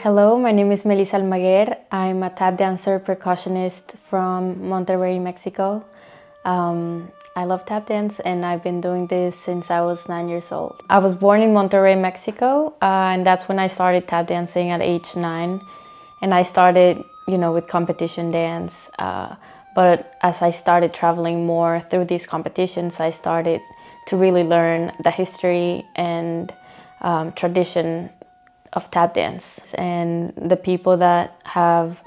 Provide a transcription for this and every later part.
Hello, my name is Melissa Almaguer. I'm a tap dancer percussionist from Monterrey, Mexico. I love tap dance and I've been doing this since I was 9 years old. I was born in Monterrey, Mexico, and that's when I started tap dancing at age 9. And I started, with competition dance. But as I started traveling more through these competitions, I started to really learn the history and tradition of tap dance. And the people that have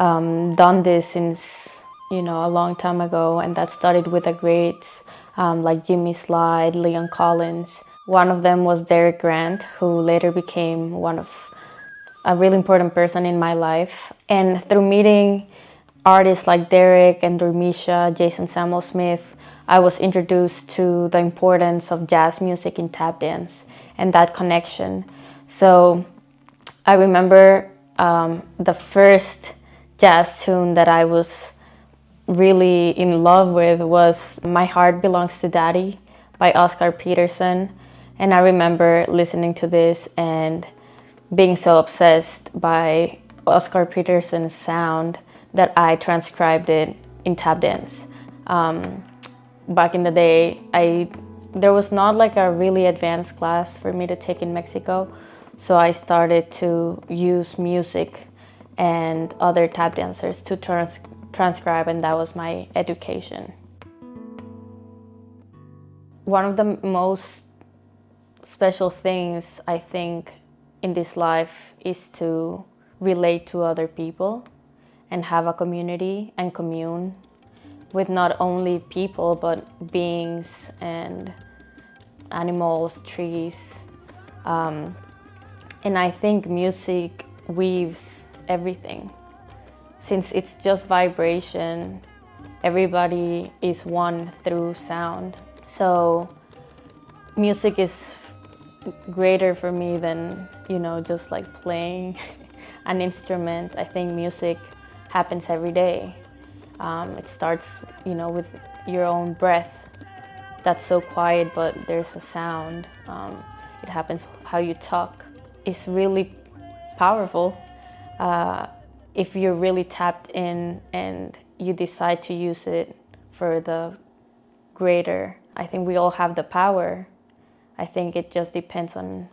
done this since, a long time ago, and that started with the greats like Jimmy Slide, Leon Collins. One of them was Derek Grant, who later became a really important person in my life. And through meeting artists like Derek and Dormisha, Jason Samuel Smith, I was introduced to the importance of jazz music in tap dance and that connection. So I remember the first jazz tune that I was really in love with was My Heart Belongs to Daddy by Oscar Peterson. And I remember listening to this and being so obsessed by Oscar Peterson's sound that I transcribed it in tap dance. Back in the day, there was not like a really advanced class for me to take in Mexico, so I started to use music and other tap dancers to transcribe, and that was my education. One of the most special things I think in this life is to relate to other people and have a community and commune with not only people but beings and animals, trees. And I think music weaves everything. Since it's just vibration, everybody is one through sound. So music is greater for me than, just like playing an instrument. I think music happens every day. It starts, with your own breath. That's so quiet, but there's a sound. It happens how you talk. It's really powerful if you're really tapped in and you decide to use it for the greater. I think we all have the power. I think it just depends on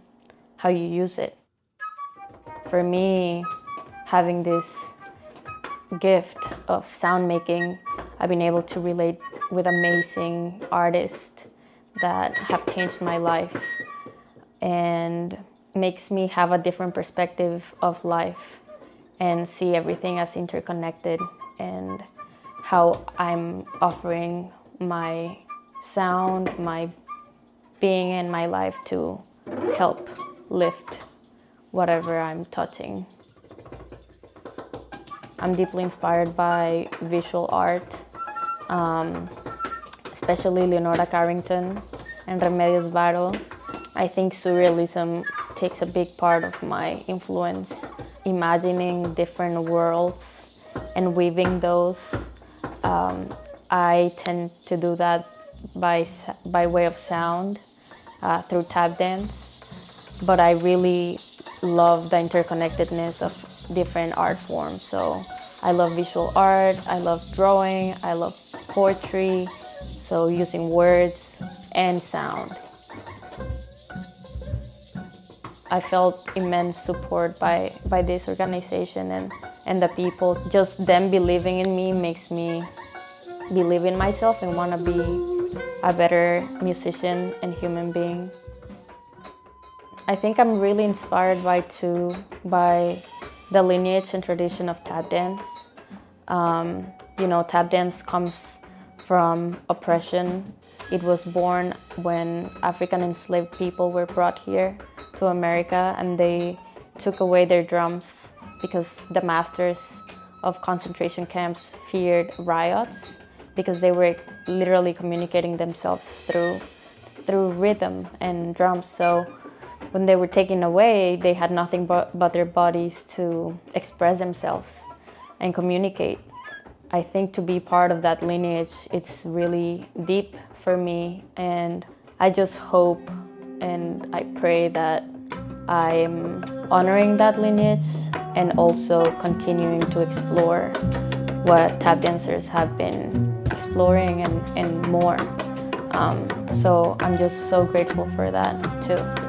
how you use it. For me, having this gift of sound making, I've been able to relate with amazing artists that have changed my life and makes me have a different perspective of life and see everything as interconnected, and how I'm offering my sound, my being and my life to help lift whatever I'm touching. I'm deeply inspired by visual art, especially Leonora Carrington and Remedios Varo. I think surrealism takes a big part of my influence, imagining different worlds and weaving those. I tend to do that by way of sound through tap dance, but I really love the interconnectedness of different art forms. So I love visual art, I love drawing, I love poetry, so using words and sound. I felt immense support by this organization and the people. Just them believing in me makes me believe in myself and want to be a better musician and human being. I think I'm really inspired by the lineage and tradition of tap dance. Tap dance comes from oppression. It was born when African enslaved people were brought here to America, and they took away their drums because the masters of concentration camps feared riots, because they were literally communicating themselves through rhythm and drums. So when they were taken away, they had nothing but their bodies to express themselves and communicate. I think to be part of that lineage, it's really deep for me, and I just hope and I pray that I'm honoring that lineage and also continuing to explore what tap dancers have been exploring and more. So I'm just so grateful for that too.